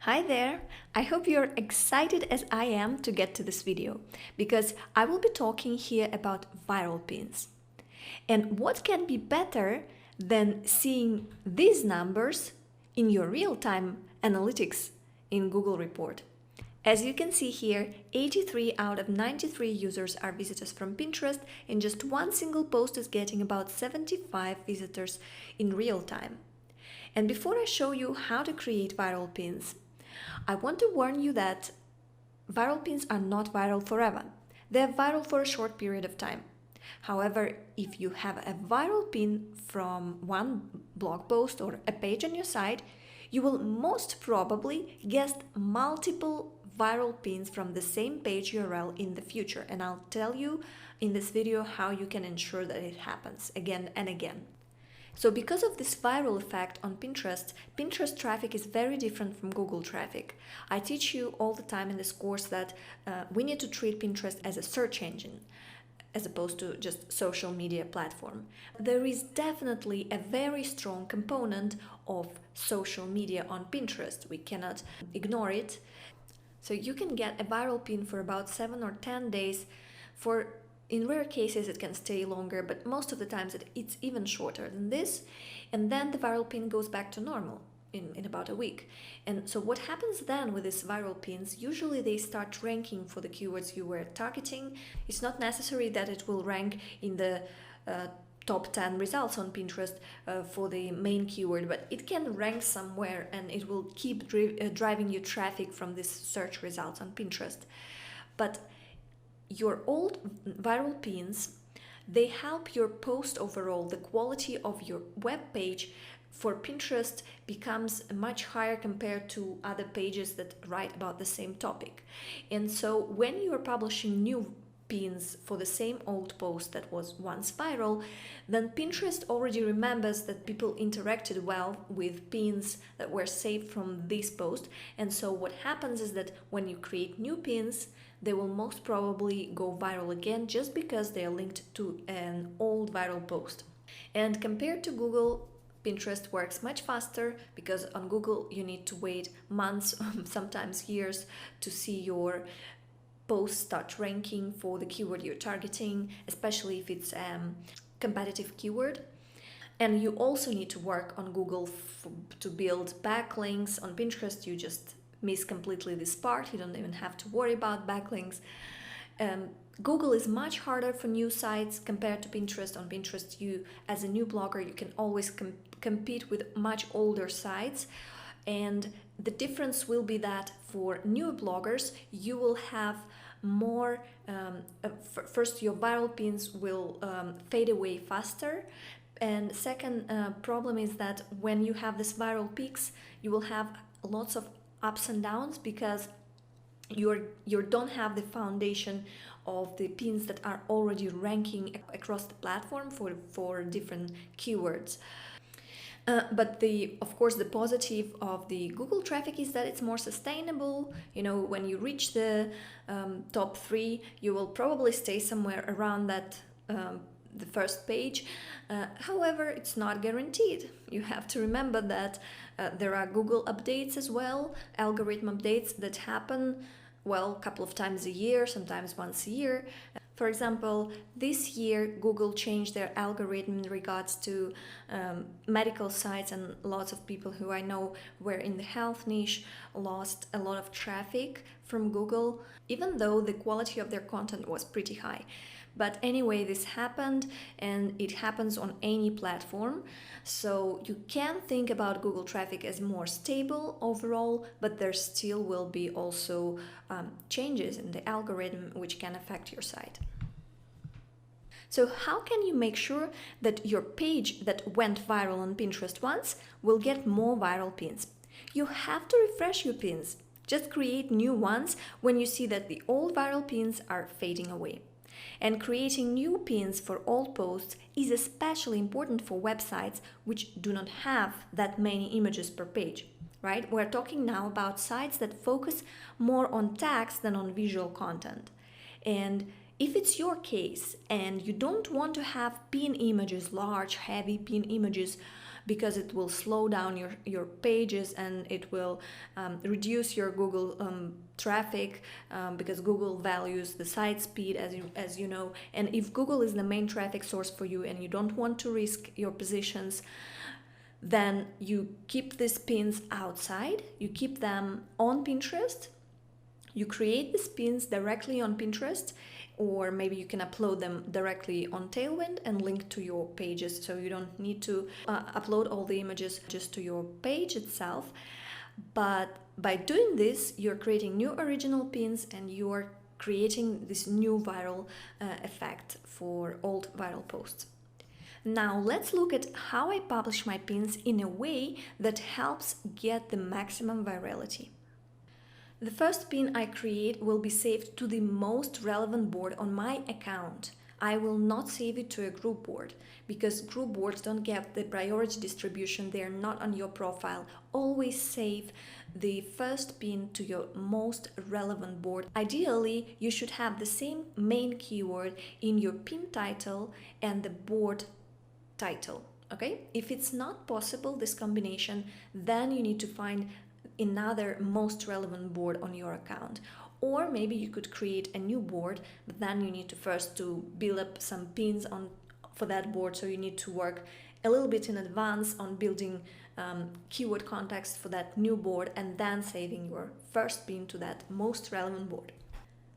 Hi there! I hope you're excited as I am to get to this video because I will be talking here about viral pins. And what can be better than seeing these numbers in your real-time analytics in Google report? As you can see here, 83 out of 93 users are visitors from Pinterest, and just one single post is getting about 75 visitors in real time. And before I show you how to create viral pins, I want to warn you that viral pins are not viral forever. They're viral for a short period of time. However, if you have a viral pin from one blog post or a page on your site, you will most probably get multiple viral pins from the same page URL in the future. And I'll tell you in this video how you can ensure that it happens again and again. So because of this viral effect on Pinterest, Pinterest traffic is very different from Google traffic. I teach you all the time in this course that we need to treat Pinterest as a search engine as opposed to just social media platform. There is definitely a very strong component of social media on Pinterest. We cannot ignore it. So you can get a viral pin for about 7 or 10 days. In rare cases, it can stay longer, but most of the times it's even shorter than this. And then the viral pin goes back to normal in about a week. And so what happens then with these viral pins, usually they start ranking for the keywords you were targeting. It's not necessary that it will rank in the top 10 results on Pinterest for the main keyword, but it can rank somewhere and it will keep driving you traffic from these search results on Pinterest. But your old viral pins, they help your post overall. The quality of your web page for Pinterest becomes much higher compared to other pages that write about the same topic. And so when you are publishing new pins for the same old post that was once viral, then Pinterest already remembers that people interacted well with pins that were saved from this post. And so what happens is that when you create new pins, they will most probably go viral again just because they are linked to an old viral post. And compared to Google, Pinterest works much faster because on Google you need to wait months, sometimes years, to see your posts start ranking for the keyword you're targeting, especially if it's a competitive keyword. And you also need to work on Google to build backlinks. On Pinterest, you just miss completely this part. You don't even have to worry about backlinks. Google is much harder for new sites compared to Pinterest. On Pinterest, you, as a new blogger, you can always compete with much older sites. And the difference will be that for new bloggers, you will have more, first, your viral pins will fade away faster. And second problem is that when you have these viral peaks, you will have lots of ups and downs because you don't have the foundation of the pins that are already ranking across the platform for different keywords. But of course, the positive of the Google traffic is that it's more sustainable. You know, when you reach the top 3, you will probably stay somewhere around that the first page. However, it's not guaranteed. You have to remember that there are Google updates as well, algorithm updates that happen, well, a couple of times a year, sometimes once a year. For example, this year Google changed their algorithm in regards to medical sites, and lots of people who I know were in the health niche lost a lot of traffic from Google, even though the quality of their content was pretty high. But anyway, this happened, and it happens on any platform. So you can think about Google traffic as more stable overall, but there still will be also changes in the algorithm which can affect your site. So how can you make sure that your page that went viral on Pinterest once will get more viral pins? You have to refresh your pins. Just create new ones when you see that the old viral pins are fading away. And creating new pins for old posts is especially important for websites which do not have that many images per page, right? We're talking now about sites that focus more on text than on visual content. And if it's your case and you don't want to have pin images, large, heavy pin images because it will slow down your pages, and it will reduce your Google traffic, because Google values the site speed, as you know. And if Google is the main traffic source for you and you don't want to risk your positions, then you keep these pins outside, you keep them on Pinterest, you create these pins directly on Pinterest, or maybe you can upload them directly on Tailwind and link to your pages, so you don't need to upload all the images just to your page itself. But by doing this, you're creating new original pins and you're creating this new viral effect for old viral posts. Now let's look at how I publish my pins in a way that helps get the maximum virality. The first pin I create will be saved to the most relevant board on my account. I will not save it to a group board, because group boards don't get the priority distribution, they are not on your profile. Always save the first pin to your most relevant board. Ideally, you should have the same main keyword in your pin title and the board title. Okay? If it's not possible, this combination, then you need to find another most relevant board on your account. Or maybe you could create a new board, but then you need to first to build up some pins for that board, so you need to work a little bit in advance on building keyword context for that new board, and then saving your first pin to that most relevant board.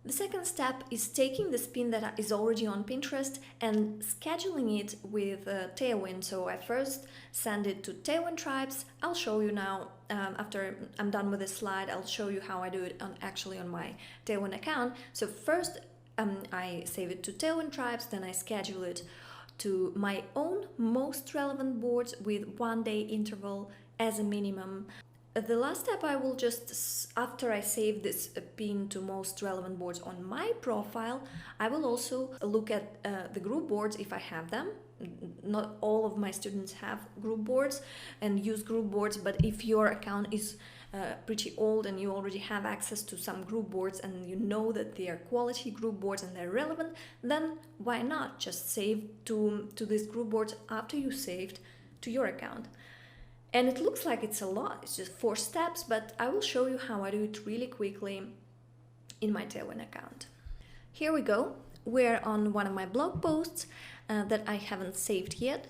The second step is taking the pin that is already on Pinterest and scheduling it with Tailwind. So I first send it to Tailwind Tribes. I'll show you now, after I'm done with this slide, I'll show you how I do it actually on my Tailwind account. So first I save it to Tailwind Tribes, then I schedule it to my own most relevant boards with 1 day interval as a minimum. The last step, I will just, after I save this pin to most relevant boards on my profile, I will also look at the group boards if I have them. Not all of my students have group boards and use group boards, but if your account is pretty old and you already have access to some group boards and you know that they are quality group boards and they're relevant, then why not just save to these group boards after you saved to your account. And it looks like it's a lot, it's just 4 steps, but I will show you how I do it really quickly in my Tailwind account. Here we go. We're on one of my blog posts that I haven't saved yet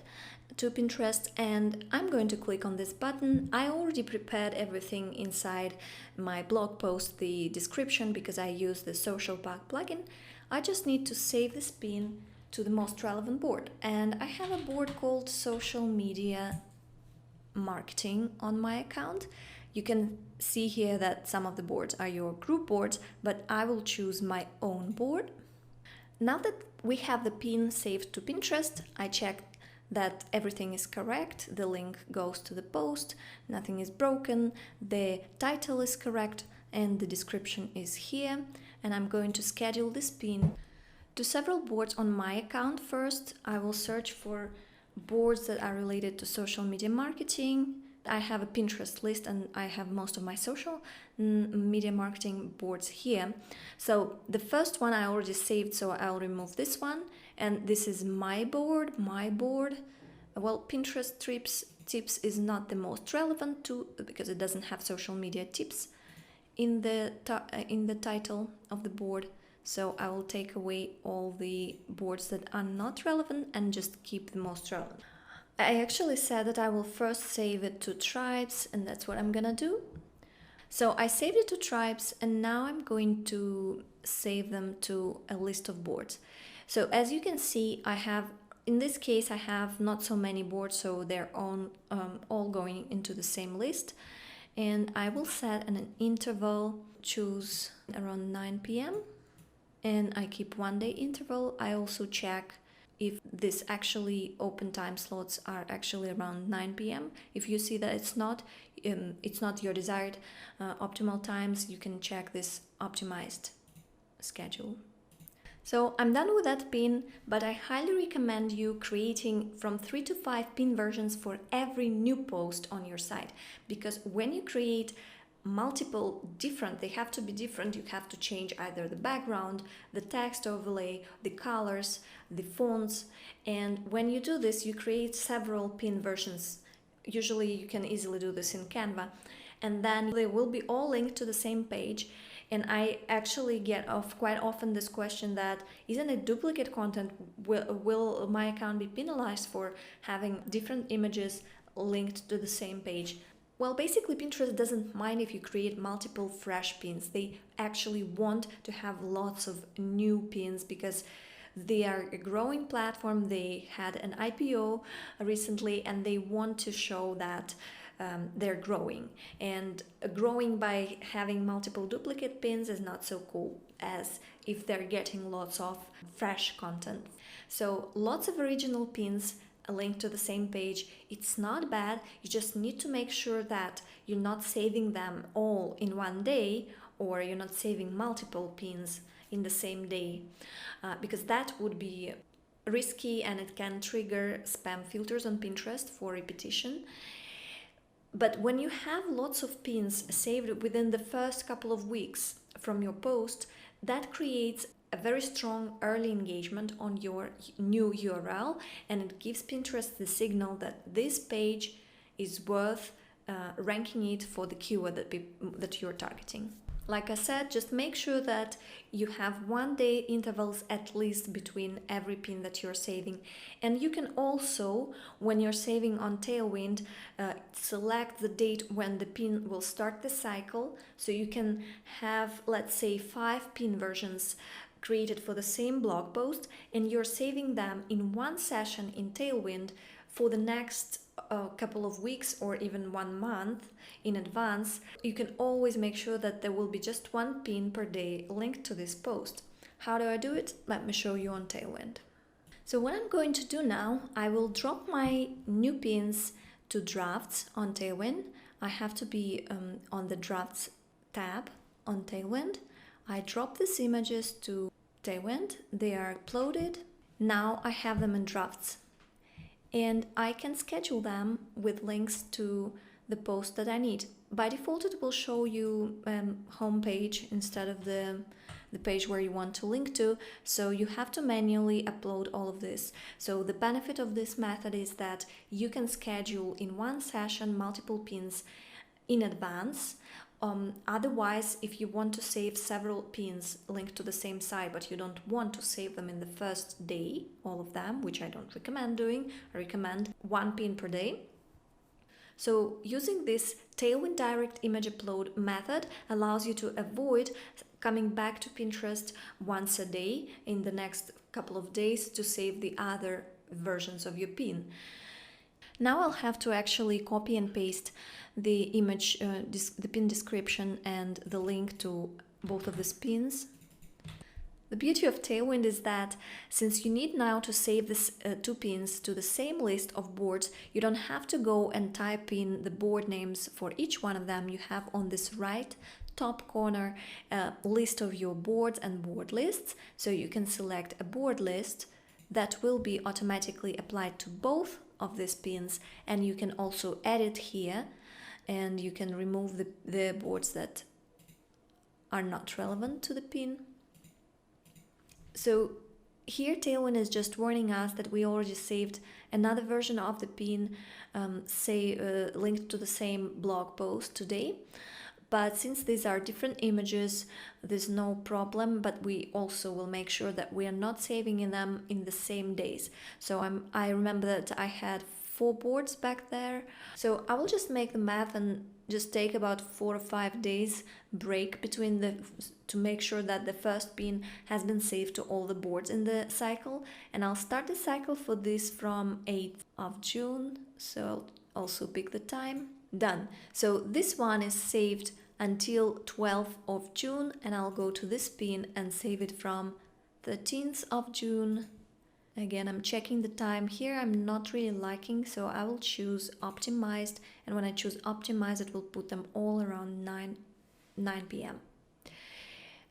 to Pinterest, and I'm going to click on this button. I already prepared everything inside my blog post, the description, because I use the Social Pack plugin. I just need to save this pin to the most relevant board, and I have a board called Social Media Marketing on my account. You can see here that some of the boards are your group boards, but I will choose my own board. Now that we have the pin saved to Pinterest, I check that everything is correct. The link goes to the post, nothing is broken, the title is correct, and the description is here. And I'm going to schedule this pin to several boards on my account. First, I will search for boards that are related to social media marketing. I have a Pinterest list and I have most of my social media marketing boards here. So the first one I already saved, so I'll remove this one. And this is my board. Well, Pinterest tips is not the most relevant because it doesn't have social media tips in the title of the board. So I will take away all the boards that are not relevant and just keep the most relevant. I actually said that I will first save it to Tribes, and that's what I'm gonna do. So I saved it to Tribes, and now I'm going to save them to a list of boards. So as you can see, in this case, I have not so many boards, so they're all going into the same list. And I will set an interval, choose around 9 p.m. and I keep 1 day interval. I also check if this actually open time slots are actually around 9 p.m. If you see that it's not your desired optimal times, you can check this optimized schedule. So I'm done with that pin, but I highly recommend you creating from 3 to 5 pin versions for every new post on your site, because when you create multiple different, they have to be different. You have to change either the background, the text overlay, the colors, the fonts, and when you do this, you create several pin versions Usually you can easily do this in Canva, and then they will be all linked to the same page. And I actually get quite often this question that, isn't it duplicate content? Will my account be penalized for having different images linked to the same page? Well, basically Pinterest doesn't mind if you create multiple fresh pins. They actually want to have lots of new pins because they are a growing platform. They had an IPO recently and they want to show that they're growing. And growing by having multiple duplicate pins is not so cool as if they're getting lots of fresh content. So lots of original pins linked to the same page. It's not bad. You just need to make sure that you're not saving them all in one day, or you're not saving multiple pins in the same day, because that would be risky and it can trigger spam filters on Pinterest for repetition. But when you have lots of pins saved within the first couple of weeks from your post, that creates a very strong early engagement on your new URL, and it gives Pinterest the signal that this page is worth ranking it for the keyword that you're targeting. Like I said, just make sure that you have 1 day intervals at least between every pin that you're saving. And you can also, when you're saving on Tailwind, select the date when the pin will start the cycle. So you can have, let's say, 5 pin versions created for the same blog post, and you're saving them in one session in Tailwind for the next couple of weeks or even 1 month in advance. You can always make sure that there will be just 1 pin per day linked to this post. How do I do it? Let me show you on Tailwind. So what I'm going to do now, I will drop my new pins to drafts on Tailwind. I have to be on the drafts tab on Tailwind. I drop these images to Tailwind. They are uploaded. Now I have them in drafts, and I can schedule them with links to the post that I need. By default, it will show you home page instead of the page where you want to link to, so you have to manually upload all of this. So the benefit of this method is that you can schedule in one session multiple pins in advance. Otherwise, if you want to save several pins linked to the same site, but you don't want to save them in the first day, all of them, which I don't recommend doing, I recommend 1 pin per day. So using this Tailwind Direct Image Upload method allows you to avoid coming back to Pinterest once a day in the next couple of days to save the other versions of your pin. Now I'll have to actually copy and paste the image, the pin description and the link to both of these pins. The beauty of Tailwind is that since you need now to save these 2 pins to the same list of boards, you don't have to go and type in the board names for each one of them. You have on this right top corner a list of your boards and board lists. So you can select a board list that will be automatically applied to both of these pins, and you can also edit here, and you can remove the boards that are not relevant to the pin. So here Tailwind is just warning us that we already saved another version of the pin, linked to the same blog post today. But since these are different images, there's no problem, but we also will make sure that we are not saving them in the same days. So I remember that I had 4 boards back there. So I will just make the math and just take about 4 or 5 days break between to make sure that the first pin has been saved to all the boards in the cycle. And I'll start the cycle for this from 8th of June. So I'll also pick the time. Done. So this one is saved until 12th of June, and I'll go to this pin and save it from 13th of June. Again, I'm checking the time here. I'm not really liking, so I will choose optimized, and when I choose optimized, it will put them all around 9 p.m.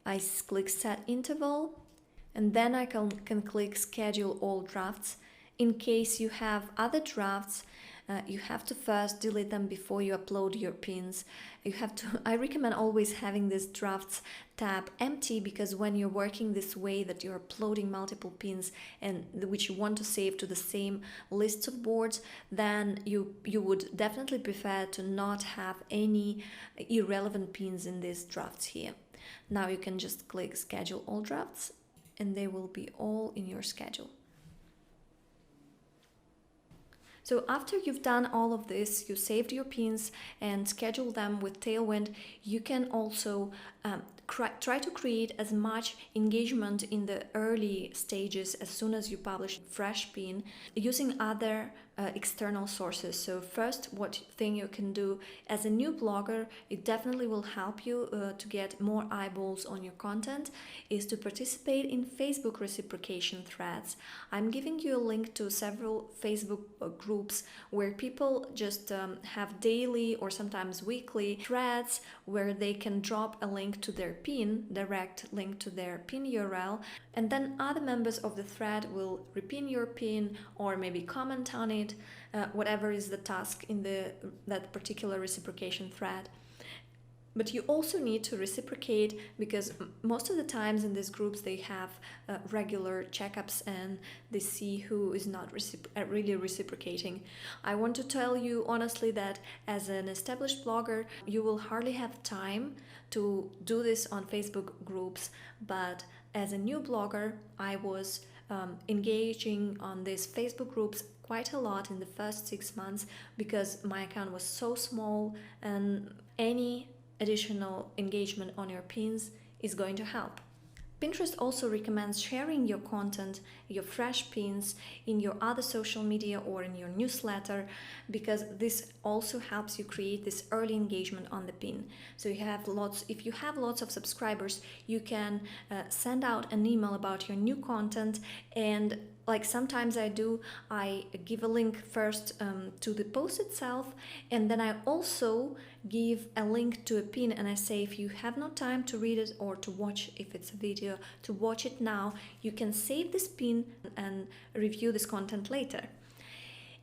I click set interval, and then I can click schedule all drafts. In case you have other drafts, You have to first delete them before you upload your pins. I recommend always having this drafts tab empty, because when you're working this way that you're uploading multiple pins and which you want to save to the same lists of boards, then you would definitely prefer to not have any irrelevant pins in these drafts here. Now you can just click schedule all drafts and they will be all in your schedule. So after you've done all of this, you saved your pins and scheduled them with Tailwind, you can also try to create as much engagement in the early stages as soon as you publish a fresh pin using other external sources. So first, what thing you can do as a new blogger, it definitely will help you to get more eyeballs on your content, is to participate in Facebook reciprocation threads. I'm giving you a link to several Facebook groups where people just have daily or sometimes weekly threads where they can drop a link to their pin, direct link to their pin URL, and then other members of the thread will repin your pin or maybe comment on it, whatever is the task in that particular reciprocation thread. But you also need to reciprocate, because most of the times in these groups they have regular checkups and they see who is not really reciprocating. I want to tell you honestly that as an established blogger, you will hardly have time to do this on Facebook groups, but as a new blogger, I was engaging on these Facebook groups quite a lot in the first 6 months, because my account was so small, and any additional engagement on your pins is going to help. Pinterest also recommends sharing your content, your fresh pins, in your other social media or in your newsletter, because this also helps you create this early engagement on the pin. So if you have lots of subscribers, you can send out an email about your new content, and like sometimes I give a link first to the post itself, and then I also give a link to a pin, and I say if you have no time to read it or to watch, if it's a video, to watch it now, you can save this pin and review this content later.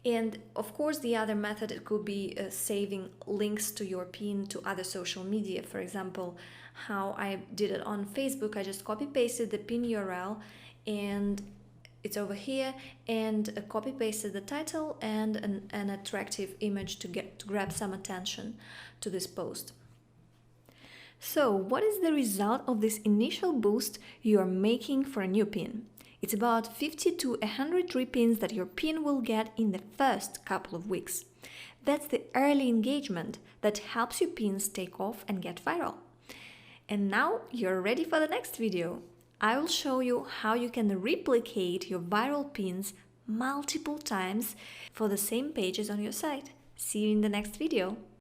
And of course, the other method, it could be saving links to your pin to other social media. For example, how I did it on Facebook, I just copy pasted the pin URL and it's over here, and copy pasted the title and an attractive image to grab some attention to this post. So what is the result of this initial boost you are making for a new pin? It's about 50 to 100 repins that your pin will get in the first couple of weeks. That's the early engagement that helps your pins take off and get viral. And now you're ready for the next video. I will show you how you can replicate your viral pins multiple times for the same pages on your site. See you in the next video.